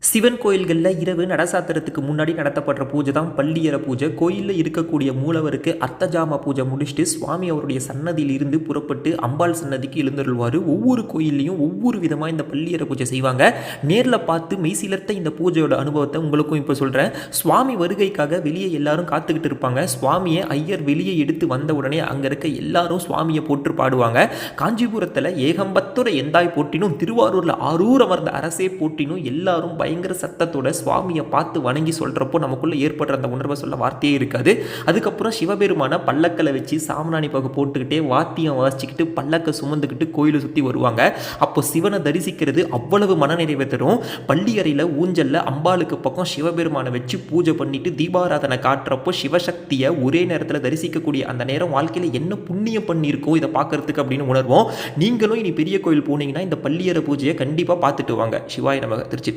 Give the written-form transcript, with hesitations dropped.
சிவன் கோயில்களில் இரவு நடசாத்திரத்துக்கு முன்னாடி நடத்தப்படுற பூஜை தான் பள்ளியற பூஜை. கோயிலில் இருக்கக்கூடிய மூலவருக்கு அர்த்தஜாம பூஜை முடிச்சுட்டு சுவாமி அவருடைய சன்னதியில் இருந்து புறப்பட்டு அம்பாள் சன்னதிக்கு எழுந்தருள்வார். ஒவ்வொரு கோயில்லையும் ஒவ்வொரு விதமாக இந்த பள்ளியற பூஜை செய்வாங்க. நேரில் பார்த்து மெய்சிலர்த்த இந்த பூஜையோட அனுபவத்தை உங்களுக்கும் இப்போ சொல்கிறேன். சுவாமி வருகைக்காக வெளியே எல்லாரும் காத்துக்கிட்டு இருப்பாங்க. சுவாமியை ஐயர் வெளியே எடுத்து வந்த உடனே அங்கே இருக்க எல்லாரும் சுவாமியை போட்டு பாடுவாங்க. காஞ்சிபுரத்தில் ஏகம்பத்தோட எந்தாய் போட்டினும், திருவாரூரில் ஆரூர் அமர்ந்த அரசே போட்டினும் எல்லாரும் பயங்கர சத்தத்தோட சுவாமியை பார்த்து வணங்கி சொல்கிறப்போ நமக்குள்ளே ஏற்படுற அந்த உணர்வை சொல்ல வார்த்தையே இருக்காது. அதுக்கப்புறம் சிவபெருமான பல்லக்கில் வச்சு சாமனாணி பகு போட்டுக்கிட்டே வாத்தியம் வாசிச்சுக்கிட்டு பல்லக்கை சுமந்துக்கிட்டு கோயிலை சுற்றி வருவாங்க. அப்போ சிவனை தரிசிக்கிறது அவ்வளவு மனநிறைவை தரும். பள்ளியறையில் ஊஞ்சலில் அம்பாளுக்கு பக்கம் சிவபெருமானை வச்சு பூஜை பண்ணிட்டு தீபாராதனை காட்டுறப்போ சிவசக்தியை ஒரே நேரத்தில் தரிசிக்கக்கூடிய அந்த நேரம் வாழ்க்கையில் என்ன புண்ணியம் பண்ணியிருக்கோம் இதை பார்க்கறதுக்கு அப்படின்னு உணர்வோம். நீங்களும் இனி பெரிய கோயில் போனீங்கன்னா இந்த பள்ளியறை பூஜையை கண்டிப்பாக பார்த்துட்டு வாங்க. சிவாய நமக. திருச்சி.